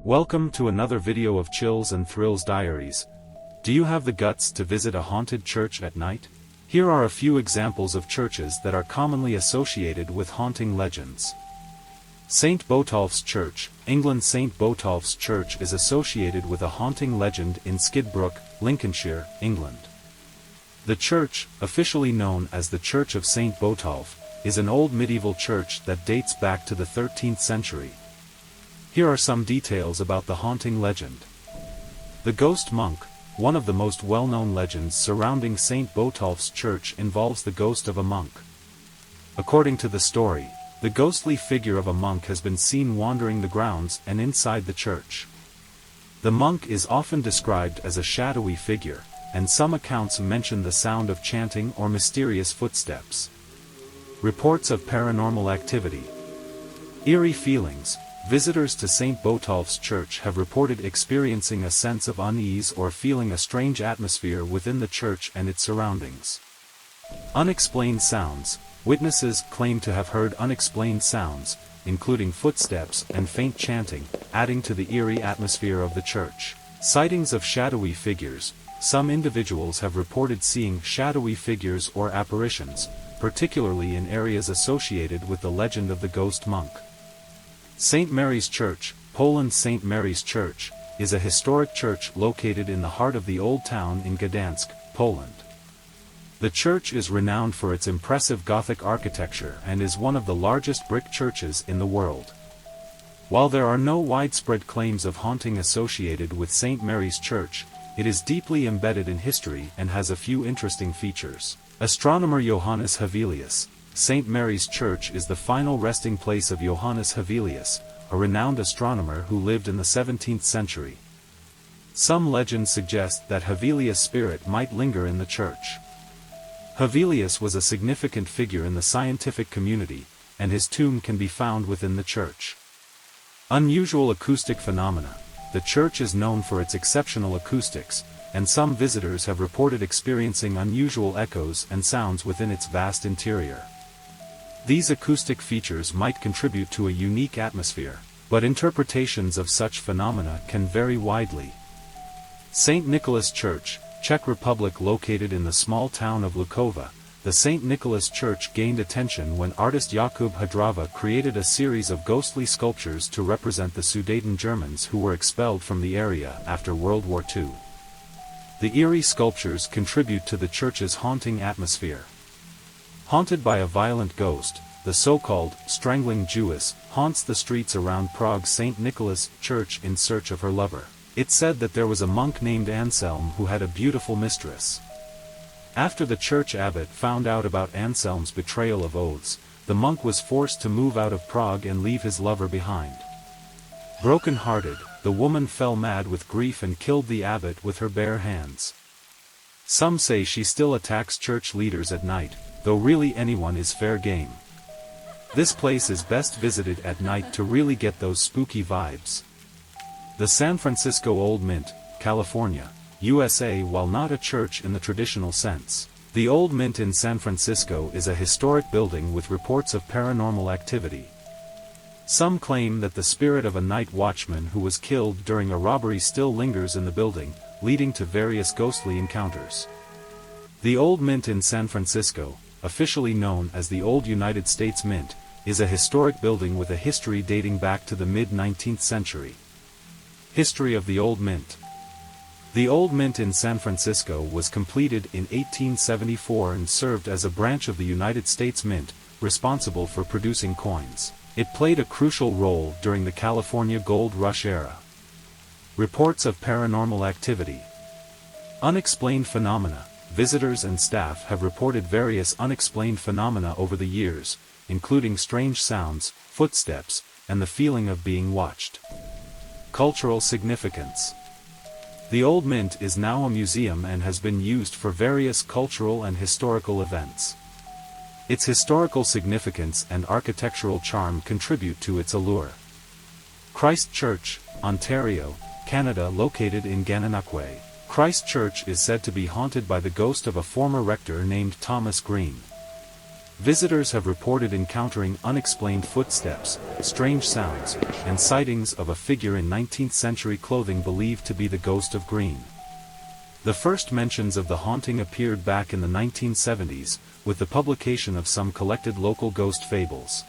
Welcome to another video of Chills and Thrills Diaries. Do you have the guts to visit a haunted church at night? Here are a few examples of churches that are commonly associated with haunting legends. St. Botolph's Church, England. St. Botolph's Church is associated with a haunting legend in Skidbrook, Lincolnshire, England. The church, officially known as the Church of St. Botolph, is an old medieval church that dates back to the 13th century. Here are some details about the haunting legend. The ghost monk. One of the most well-known legends surrounding St. Botolph's Church involves the ghost of a monk. According to the story, the ghostly figure of a monk has been seen wandering the grounds and inside the church. The monk is often described as a shadowy figure, and some accounts mention the sound of chanting or mysterious footsteps. Reports of paranormal activity. Eerie feelings. Visitors to St. Botolph's Church have reported experiencing a sense of unease or feeling a strange atmosphere within the church and its surroundings. Unexplained sounds. Witnesses claim to have heard unexplained sounds, including footsteps and faint chanting, adding to the eerie atmosphere of the church. Sightings of shadowy figures. Some individuals have reported seeing shadowy figures or apparitions, particularly in areas associated with the legend of the ghost monk. St. Mary's Church, Poland. St. Mary's Church is a historic church located in the heart of the old town in Gdansk, Poland. The church is renowned for its impressive Gothic architecture and is one of the largest brick churches in the world. While there are no widespread claims of haunting associated with St. Mary's Church, it is deeply embedded in history and has a few interesting features. Astronomer Johannes Hevelius. St. Mary's Church is the final resting place of Johannes Hevelius, a renowned astronomer who lived in the 17th century. Some legends suggest that Hevelius' spirit might linger in the church. Hevelius was a significant figure in the scientific community, and his tomb can be found within the church. Unusual acoustic phenomena. The church is known for its exceptional acoustics, and some visitors have reported experiencing unusual echoes and sounds within its vast interior. These acoustic features might contribute to a unique atmosphere, but interpretations of such phenomena can vary widely. St. Nicholas Church, Czech Republic. Located in the small town of Lukova, the St. Nicholas Church gained attention when artist Jakub Hadrava created a series of ghostly sculptures to represent the Sudeten Germans who were expelled from the area after World War II. The eerie sculptures contribute to the church's haunting atmosphere. Haunted by a violent ghost, the so-called strangling Jewess haunts the streets around Prague's St. Nicholas Church in search of her lover. It's said that there was a monk named Anselm who had a beautiful mistress. After the church abbot found out about Anselm's betrayal of oaths, the monk was forced to move out of Prague and leave his lover behind. Broken-hearted, the woman fell mad with grief and killed the abbot with her bare hands. Some say she still attacks church leaders at night, though really anyone is fair game. This place is best visited at night to really get those spooky vibes. The San Francisco Old Mint, California, USA. While not a church in the traditional sense, the Old Mint in San Francisco is a historic building with reports of paranormal activity. Some claim that the spirit of a night watchman who was killed during a robbery still lingers in the building, leading to various ghostly encounters. The Old Mint in San Francisco, officially known as the Old United States Mint, is a historic building with a history dating back to the mid-19th century. History of the Old Mint. The Old Mint in San Francisco was completed in 1874 and served as a branch of the United States Mint, responsible for producing coins. It played a crucial role during the California Gold Rush era. Reports of paranormal activity. Unexplained phenomena. Visitors and staff have reported various unexplained phenomena over the years, including strange sounds, footsteps, and the feeling of being watched. Cultural significance. The Old Mint is now a museum and has been used for various cultural and historical events. Its historical significance and architectural charm contribute to its allure. Christ Church, Ontario, Canada. Located in Gananoque, Christ Church is said to be haunted by the ghost of a former rector named Thomas Green. Visitors have reported encountering unexplained footsteps, strange sounds, and sightings of a figure in 19th-century clothing believed to be the ghost of Green. The first mentions of the haunting appeared back in the 1970s, with the publication of some collected local ghost fables.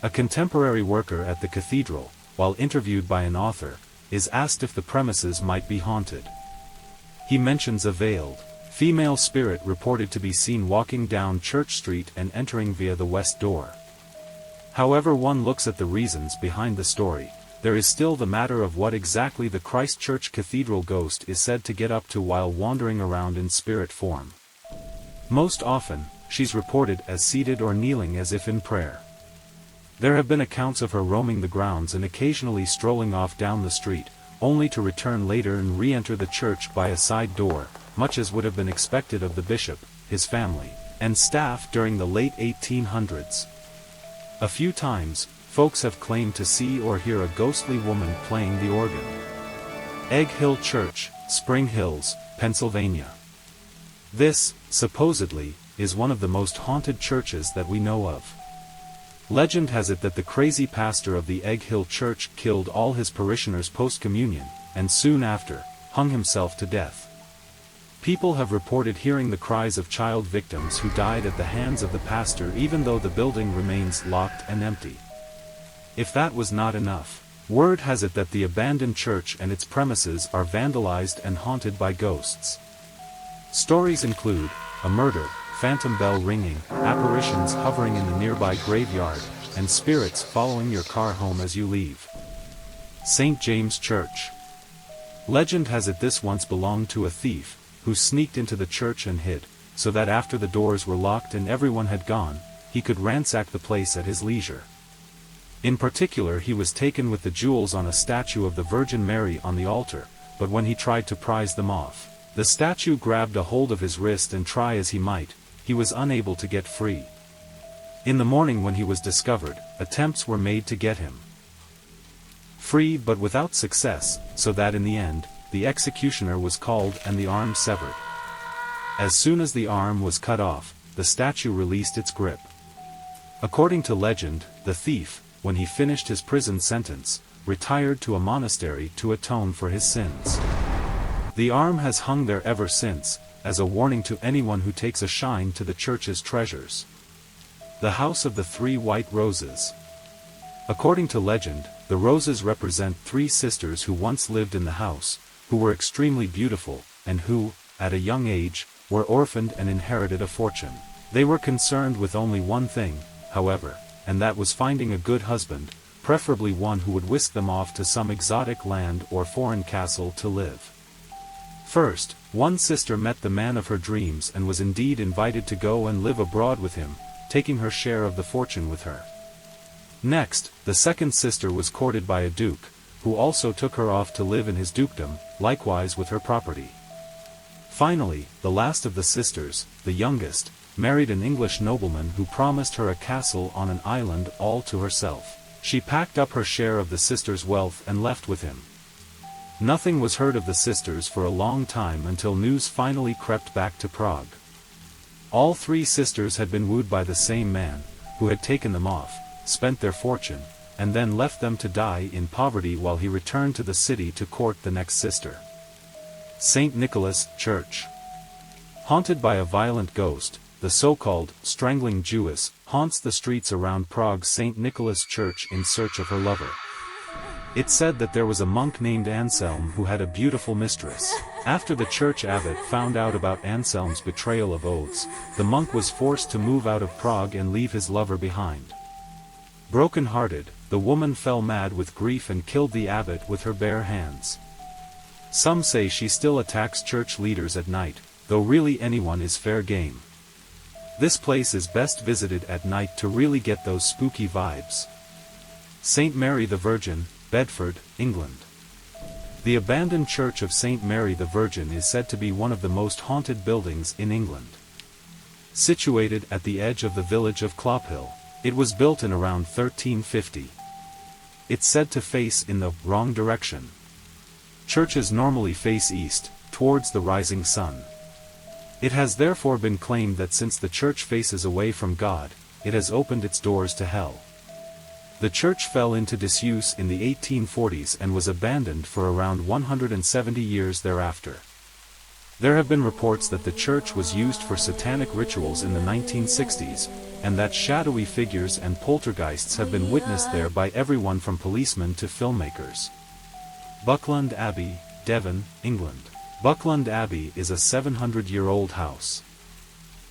A contemporary worker at the cathedral, while interviewed by an author, is asked if the premises might be haunted. He mentions a veiled, female spirit reported to be seen walking down Church Street and entering via the west door. However one looks at the reasons behind the story, there is still the matter of what exactly the Christchurch Cathedral ghost is said to get up to while wandering around in spirit form. Most often, she's reported as seated or kneeling as if in prayer. There have been accounts of her roaming the grounds and occasionally strolling off down the street, only to return later and re-enter the church by a side door, much as would have been expected of the bishop, his family, and staff during the late 1800s. A few times, folks have claimed to see or hear a ghostly woman playing the organ. Egg Hill Church, Spring Hills, Pennsylvania. This, supposedly, is one of the most haunted churches that we know of. Legend has it that the crazy pastor of the Egg Hill Church killed all his parishioners post-communion, and soon after, hung himself to death. People have reported hearing the cries of child victims who died at the hands of the pastor even though the building remains locked and empty. If that was not enough, word has it that the abandoned church and its premises are vandalized and haunted by ghosts. Stories include a murder, phantom bell ringing, apparitions hovering in the nearby graveyard, and spirits following your car home as you leave. St. James Church. Legend has it this once belonged to a thief, who sneaked into the church and hid, so that after the doors were locked and everyone had gone, he could ransack the place at his leisure. In particular, he was taken with the jewels on a statue of the Virgin Mary on the altar, but when he tried to prise them off, the statue grabbed a hold of his wrist and try as he might, he was unable to get free. In the morning when he was discovered, attempts were made to get him free but without success, so that in the end, the executioner was called and the arm severed. As soon as the arm was cut off, the statue released its grip. According to legend, the thief, when he finished his prison sentence, retired to a monastery to atone for his sins. The arm has hung there ever since, as a warning to anyone who takes a shine to the church's treasures. The House of the Three White Roses. According to legend, the roses represent three sisters who once lived in the house, who were extremely beautiful, and who, at a young age, were orphaned and inherited a fortune. They were concerned with only one thing, however, and that was finding a good husband, preferably one who would whisk them off to some exotic land or foreign castle to live. First, one sister met the man of her dreams and was indeed invited to go and live abroad with him, taking her share of the fortune with her. Next, the second sister was courted by a duke, who also took her off to live in his dukedom, likewise with her property. Finally, the last of the sisters, the youngest, married an English nobleman who promised her a castle on an island all to herself. She packed up her share of the sisters' wealth and left with him. Nothing was heard of the sisters for a long time until news finally crept back to Prague. All three sisters had been wooed by the same man, who had taken them off, spent their fortune, and then left them to die in poverty while he returned to the city to court the next sister. St. Nicholas Church. Haunted by a violent ghost, the so-called strangling Jewess haunts the streets around Prague's St. Nicholas Church in search of her lover. It's said that there was a monk named Anselm who had a beautiful mistress. After the church abbot found out about Anselm's betrayal of oaths, the monk was forced to move out of Prague and leave his lover behind. Broken-hearted, the woman fell mad with grief and killed the abbot with her bare hands. Some say she still attacks church leaders at night, though really anyone is fair game. This place is best visited at night to really get those spooky vibes. St. Mary the Virgin, Bedford, England. The abandoned Church of St. Mary the Virgin is said to be one of the most haunted buildings in England. Situated at the edge of the village of Clophill, it was built in around 1350. It's said to face in the wrong direction. Churches normally face east, towards the rising sun. It has therefore been claimed that since the church faces away from God, it has opened its doors to hell. The church fell into disuse in the 1840s and was abandoned for around 170 years thereafter. There have been reports that the church was used for satanic rituals in the 1960s, and that shadowy figures and poltergeists have been witnessed there by everyone from policemen to filmmakers. Buckland Abbey, Devon, England. Buckland Abbey is a 700-year-old house.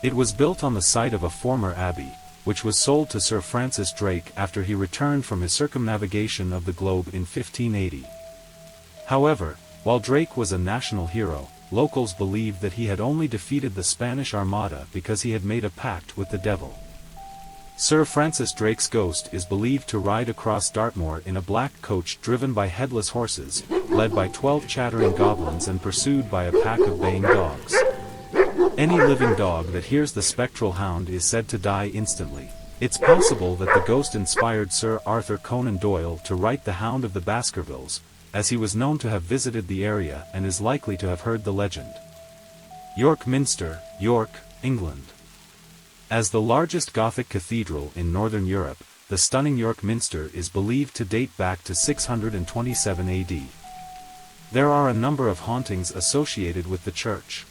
It was built on the site of a former abbey, which was sold to Sir Francis Drake after he returned from his circumnavigation of the globe in 1580. However, while Drake was a national hero, locals believed that he had only defeated the Spanish Armada because he had made a pact with the devil. Sir Francis Drake's ghost is believed to ride across Dartmoor in a black coach driven by headless horses, led by 12 chattering goblins and pursued by a pack of baying dogs. Any living dog that hears the spectral hound is said to die instantly. It's possible that the ghost inspired Sir Arthur Conan Doyle to write The Hound of the Baskervilles, as he was known to have visited the area and is likely to have heard the legend. York Minster, York, England. As the largest Gothic cathedral in Northern Europe, the stunning York Minster is believed to date back to 627 AD. There are a number of hauntings associated with the church.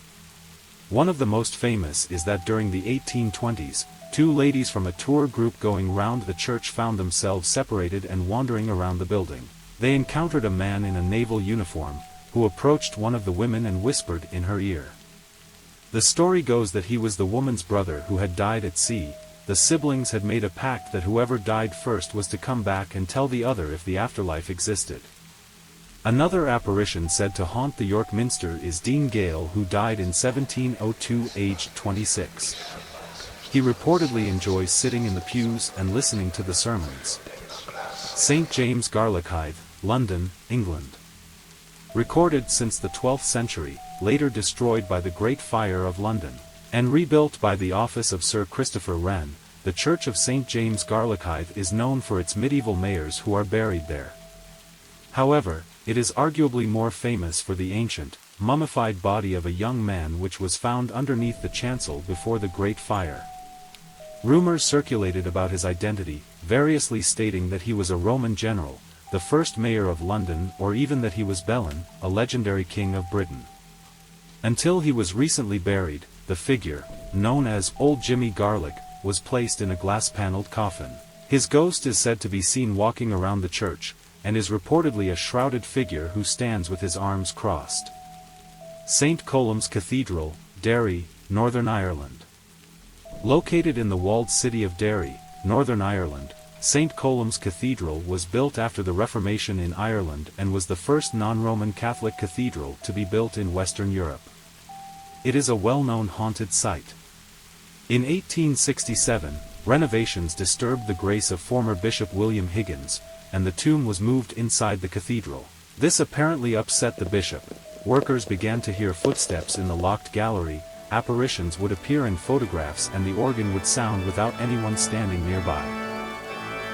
One of the most famous is that during the 1820s, two ladies from a tour group going round the church found themselves separated and wandering around the building. They encountered a man in a naval uniform, who approached one of the women and whispered in her ear. The story goes that he was the woman's brother who had died at sea. The siblings had made a pact that whoever died first was to come back and tell the other if the afterlife existed. Another apparition said to haunt the York Minster is Dean Gale, who died in 1702 aged 26. He reportedly enjoys sitting in the pews and listening to the sermons. St. James Garlickhythe, London, England. Recorded since the 12th century, later destroyed by the Great Fire of London, and rebuilt by the office of Sir Christopher Wren, the Church of St. James Garlickhythe is known for its medieval mayors who are buried there. However, it is arguably more famous for the ancient, mummified body of a young man which was found underneath the chancel before the Great Fire. Rumors circulated about his identity, variously stating that he was a Roman general, the first mayor of London, or even that he was Belin, a legendary king of Britain. Until he was recently buried, the figure, known as Old Jimmy Garlick, was placed in a glass-paneled coffin. His ghost is said to be seen walking around the church, and is reportedly a shrouded figure who stands with his arms crossed. St. Colum's Cathedral, Derry, Northern Ireland. Located in the walled city of Derry, Northern Ireland, St. Colum's Cathedral was built after the Reformation in Ireland and was the first non-Roman Catholic cathedral to be built in Western Europe. It is a well-known haunted site. In 1867, renovations disturbed the grace of former Bishop William Higgins, and the tomb was moved inside the cathedral. This apparently upset the bishop. Workers began to hear footsteps in the locked gallery, apparitions would appear in photographs, and the organ would sound without anyone standing nearby.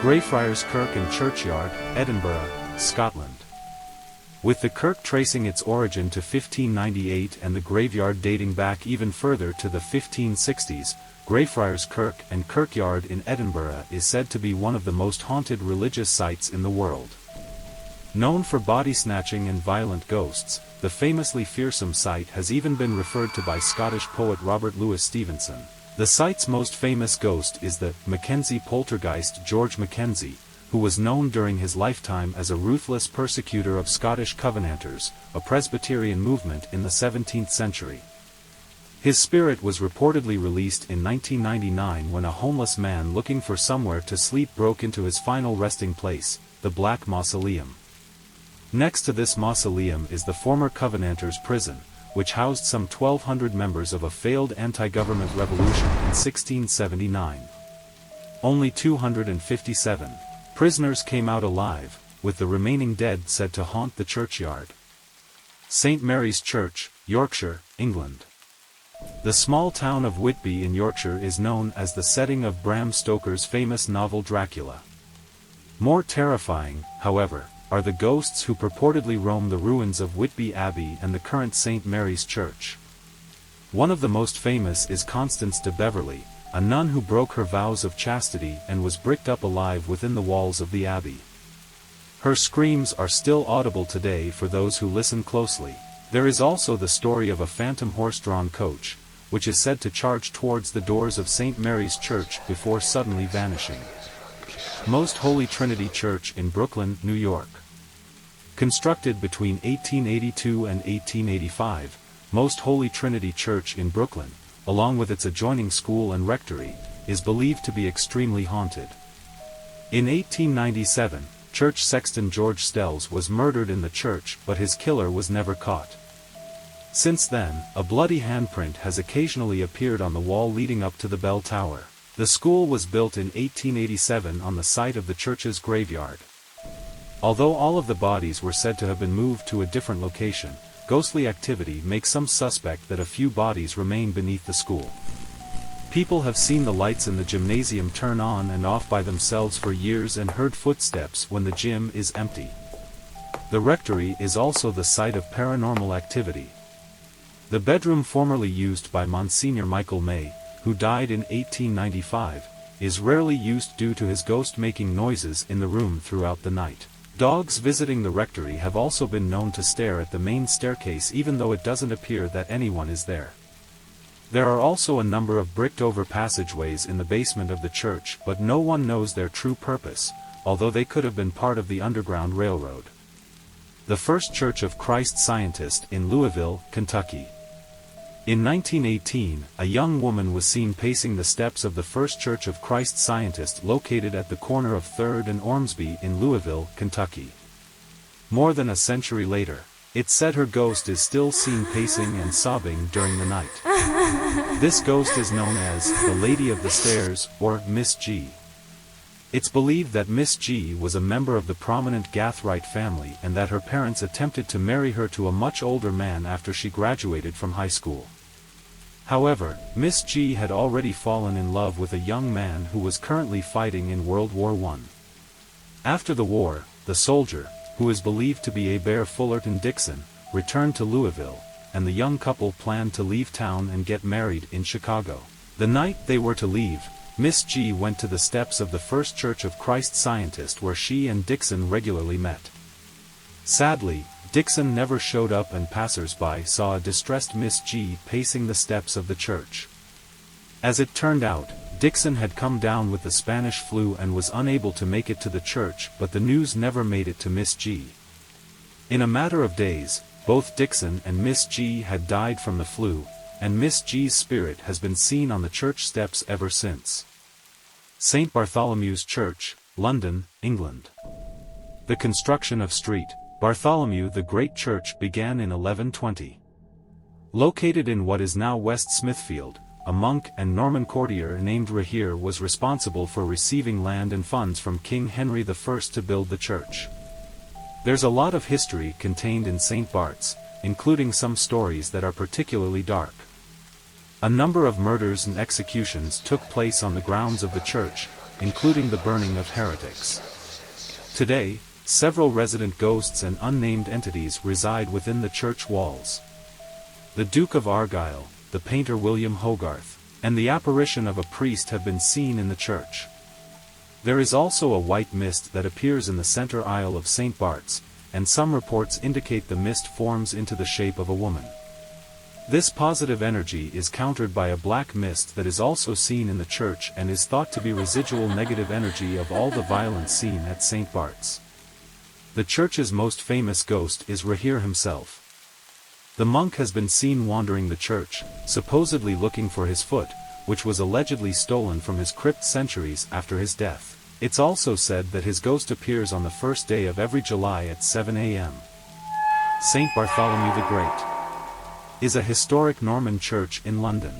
Greyfriars Kirk and Churchyard, Edinburgh, Scotland. With the kirk tracing its origin to 1598 and the graveyard dating back even further to the 1560s, Greyfriars Kirk and Kirkyard in Edinburgh is said to be one of the most haunted religious sites in the world. Known for body snatching and violent ghosts, the famously fearsome site has even been referred to by Scottish poet Robert Louis Stevenson. The site's most famous ghost is the Mackenzie poltergeist George Mackenzie, who was known during his lifetime as a ruthless persecutor of Scottish Covenanters, a Presbyterian movement in the 17th century. His spirit was reportedly released in 1999 when a homeless man looking for somewhere to sleep broke into his final resting place, the Black Mausoleum. Next to this mausoleum is the former Covenanters' prison, which housed some 1,200 members of a failed anti-government revolution in 1679. Only 257 prisoners came out alive, with the remaining dead said to haunt the churchyard. St. Mary's Church, Yorkshire, England. The small town of Whitby in Yorkshire is known as the setting of Bram Stoker's famous novel Dracula. More terrifying, however, are the ghosts who purportedly roam the ruins of Whitby Abbey and the current St. Mary's Church. One of the most famous is Constance de Beverley, a nun who broke her vows of chastity and was bricked up alive within the walls of the abbey. Her screams are still audible today for those who listen closely. There is also the story of a phantom horse-drawn coach, which is said to charge towards the doors of St. Mary's Church before suddenly vanishing. Most Holy Trinity Church in Brooklyn, New York. Constructed between 1882 and 1885, Most Holy Trinity Church in Brooklyn, along with its adjoining school and rectory, is believed to be extremely haunted. In 1897, church sexton George Stells was murdered in the church, but his killer was never caught. Since then, a bloody handprint has occasionally appeared on the wall leading up to the bell tower. The school was built in 1887 on the site of the church's graveyard. Although all of the bodies were said to have been moved to a different location, ghostly activity makes some suspect that a few bodies remain beneath the school. People have seen the lights in the gymnasium turn on and off by themselves for years and heard footsteps when the gym is empty. The rectory is also the site of paranormal activity. The bedroom formerly used by Monsignor Michael May, who died in 1895, is rarely used due to his ghost making noises in the room throughout the night. Dogs visiting the rectory have also been known to stare at the main staircase even though it doesn't appear that anyone is there. There are also a number of bricked-over passageways in the basement of the church, but no one knows their true purpose, although they could have been part of the Underground Railroad. The First Church of Christ Scientist in Louisville, Kentucky. In 1918, a young woman was seen pacing the steps of the First Church of Christ Scientist located at the corner of 3rd and Ormsby in Louisville, Kentucky. More than a century later, it's said her ghost is still seen pacing and sobbing during the night. This ghost is known as the Lady of the Stairs, or Miss G. It's believed that Miss G was a member of the prominent Gathright family and that her parents attempted to marry her to a much older man after she graduated from high school. However, Miss G had already fallen in love with a young man who was currently fighting in World War I. After the war, the soldier, who is believed to be Heber Fullerton Dixon, returned to Louisville, and the young couple planned to leave town and get married in Chicago. The night they were to leave, Miss G went to the steps of the First Church of Christ Scientist where she and Dixon regularly met. Sadly, Dixon never showed up and passers-by saw a distressed Miss G pacing the steps of the church. As it turned out, Dixon had come down with the Spanish flu and was unable to make it to the church, but the news never made it to Miss G. In a matter of days, both Dixon and Miss G had died from the flu, and Miss G's spirit has been seen on the church steps ever since. St. Bartholomew's Church, London, England. The construction of St. Bartholomew the Great Church began in 1120. Located in what is now West Smithfield, a monk and Norman courtier named Rahere was responsible for receiving land and funds from King Henry I to build the church. There's a lot of history contained in St. Bart's, including some stories that are particularly dark. A number of murders and executions took place on the grounds of the church, including the burning of heretics. Today, several resident ghosts and unnamed entities reside within the church walls. The Duke of Argyll, the painter William Hogarth, and the apparition of a priest have been seen in the church. There is also a white mist that appears in the center aisle of St. Bart's, and some reports indicate the mist forms into the shape of a woman. This positive energy is countered by a black mist that is also seen in the church and is thought to be residual negative energy of all the violence seen at St. Bart's. The church's most famous ghost is Rahere himself. The monk has been seen wandering the church, supposedly looking for his foot, which was allegedly stolen from his crypt centuries after his death. It's also said that his ghost appears on the first day of every July at 7 a.m. St. Bartholomew the Great is a historic Norman church in London.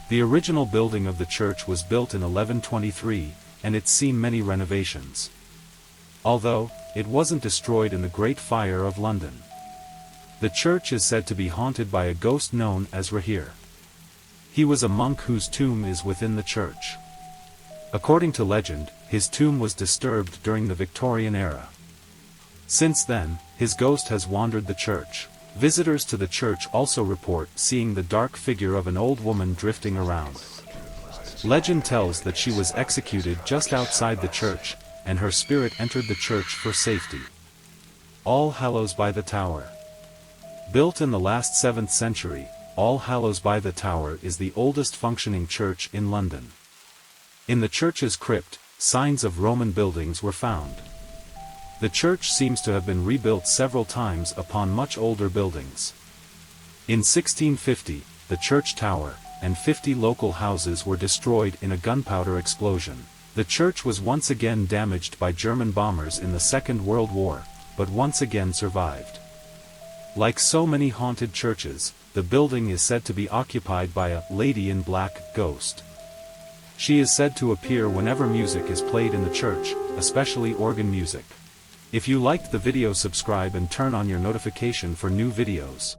The original building of the church was built in 1123, and it's seen many renovations. Although, it wasn't destroyed in the Great Fire of London. The church is said to be haunted by a ghost known as Rahere. He was a monk whose tomb is within the church. According to legend, his tomb was disturbed during the Victorian era. Since then, his ghost has wandered the church. Visitors to the church also report seeing the dark figure of an old woman drifting around. Legend tells that she was executed just outside the church, and her spirit entered the church for safety. All Hallows by the Tower. Built in the last 7th century, All Hallows by the Tower is the oldest functioning church in London. In the church's crypt, signs of Roman buildings were found. The church seems to have been rebuilt several times upon much older buildings. In 1650, the church tower and 50 local houses were destroyed in a gunpowder explosion. The church was once again damaged by German bombers in the Second World War, but once again survived. Like so many haunted churches, the building is said to be occupied by a lady in black ghost. She is said to appear whenever music is played in the church, especially organ music. If you liked the video, subscribe and turn on your notification for new videos.